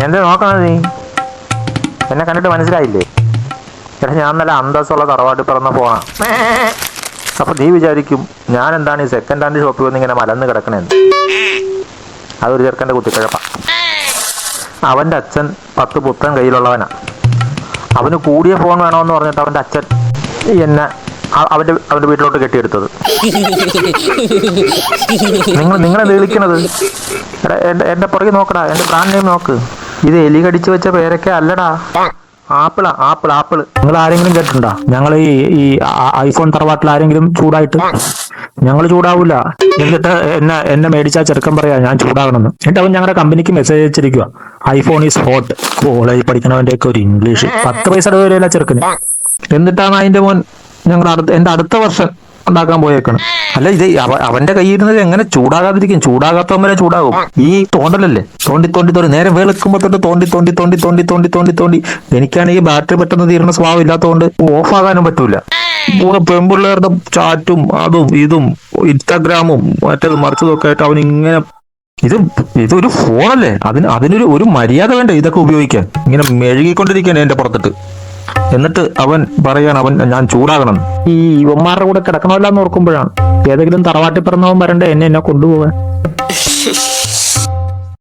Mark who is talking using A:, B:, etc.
A: എന്താ നോക്കണത് നീ? എന്നെ കണ്ടിട്ട് മനസ്സിലായില്ലേ? എടാ ഞാൻ നല്ല അന്തസ്സുള്ള തറവാട്ടിൽ പിറന്ന പോണ. അപ്പൊ നീ വിചാരിക്കും ഞാൻ എന്താണ് ഈ സെക്കൻഡ് ഹാൻഡ് ഷോപ്പിൽ വന്ന് ഇങ്ങനെ മലന്ന് കിടക്കണേന്ന്. അതൊരു ചെറുക്കൻ്റെ കുത്തിക്കഴപ്പ. അവൻ്റെ അച്ഛൻ 10 പുത്തൻ കയ്യിലുള്ളവനാ. അവന് കൂടിയ ഫോൺ വേണമെന്ന് പറഞ്ഞിട്ട് അവൻ്റെ അച്ഛൻ എന്നെ അവൻ്റെ വീട്ടിലോട്ട് കെട്ടിയെടുത്തത്. നിങ്ങളെ വിളിക്കണത്? എടാ എൻ്റെ പുറകെ നോക്കടാ, എൻ്റെ ബ്രാൻഡ് നെയിം നോക്ക്. ഇത് എലി കടിച്ചു വെച്ച പേരൊക്കെ അല്ലടാ, ആപ്പിളാ, ആപ്പിൾ. നിങ്ങൾ ആരെങ്കിലും കേട്ടിട്ടുണ്ടോ ഞങ്ങൾ ഈ ഐഫോൺ തറവാട്ടിൽ ആരെങ്കിലും ചൂടായിട്ട്? ഞങ്ങൾ ചൂടാവൂല. എന്നിട്ട് എന്നെ മേടിച്ച ചെറുക്കൻ പറയാ ഞാൻ ചൂടാകണമെന്ന്. എന്നിട്ട് അവൻ ഞങ്ങളുടെ കമ്പനിക്ക് മെസ്സേജ് അയച്ചിരിക്കുക, ഐഫോൺ ഈസ് ഹോട്ട്. കോളേജിൽ പഠിക്കണവന്റെ ഒക്കെ ഒരു ഇംഗ്ലീഷ് 10 പൈസ വരെയല്ല ചെറുക്കന്. എന്നിട്ടാണ് അതിന്റെ മോൻ എന്റെ അടുത്ത വർഷം ഉണ്ടാക്കാൻ പോയേക്കണം. അല്ല ഇത് അവന്റെ കയ്യിൽ ഇരുന്നത് എങ്ങനെ ചൂടാകാതിരിക്കും? ചൂടാകാത്തവൻ വരെ ചൂടാകും. ഈ തോണ്ടലല്ലേ, തോണ്ടി നേരെ വെളുക്കുമ്പോ തൊട്ട് തോണ്ടി. എനിക്കാണെങ്കിൽ ബാറ്ററി പെട്ടെന്ന് തീരുന്ന സ്വഭാവം ഇല്ലാത്തതുകൊണ്ട് ഓഫ് ആകാനും പറ്റൂല. പെൺപിള്ളേരുടെ ചാറ്റും അതും ഇതും ഇൻസ്റ്റാഗ്രാമും മറ്റേതും മറിച്ചതും ഒക്കെ ആയിട്ട് അവൻ ഇങ്ങനെ ഇതൊരു ഫോണല്ലേ, അതിനൊരു മര്യാദ വേണ്ടേ ഇതൊക്കെ ഉപയോഗിക്കാൻ? ഇങ്ങനെ മെഴുകിക്കൊണ്ടിരിക്കുകയാണ് എന്റെ പുറത്തിട്ട്. എന്നിട്ട് അവൻ പറയാണ് ഞാൻ ചൂടാകണം. ഈ ഇവന്മാരുടെ കൂടെ കിടക്കണമല്ല എന്ന് ഓർക്കുമ്പോഴാണ് ഏതെങ്കിലും തറവാട്ടി പിറന്നവൻ വരണ്ടേ എന്നെ കൊണ്ടുപോകാൻ.